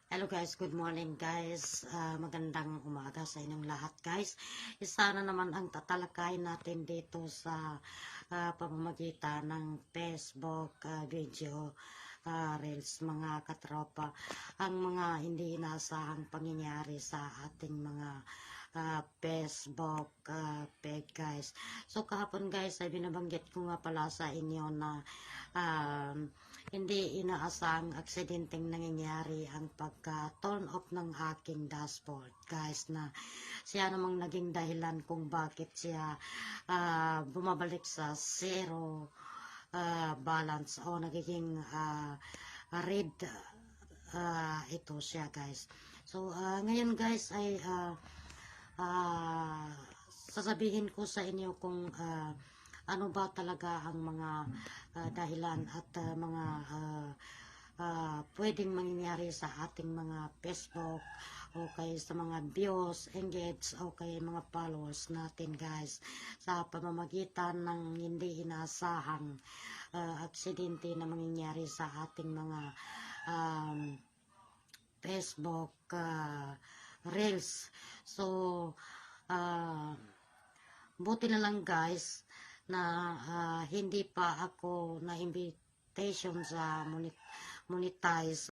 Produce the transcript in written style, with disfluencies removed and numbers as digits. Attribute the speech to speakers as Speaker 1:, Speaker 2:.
Speaker 1: Hello guys, good morning guys. Magandang umaga sa inyong lahat guys. Isa na naman ang tatalakayin natin dito sa pamamagitan ng Facebook video reels mga katropa. Ang mga hindi inaasahang pangyayari sa ating mga Facebook page guys. So kahapon guys ay binabanggit ko nga pala sa inyo na hindi inaasang aksidenteng nangyayari ang pagka-turn off ng aking dashboard guys, na siya namang naging dahilan kung bakit siya bumabalik sa zero balance o nagiging red ito siya guys. So ngayon guys ay sasabihin ko sa inyo kung ano ba talaga ang mga dahilan at mga pwedeng mangyayari sa ating mga Facebook o kay sa mga views, engage o kay mga followers natin guys, sa pamamagitan ng hindi inaasahang aksidente na mangyayari sa ating mga Facebook reels. So buti na lang guys na hindi pa ako na invitation sa monetize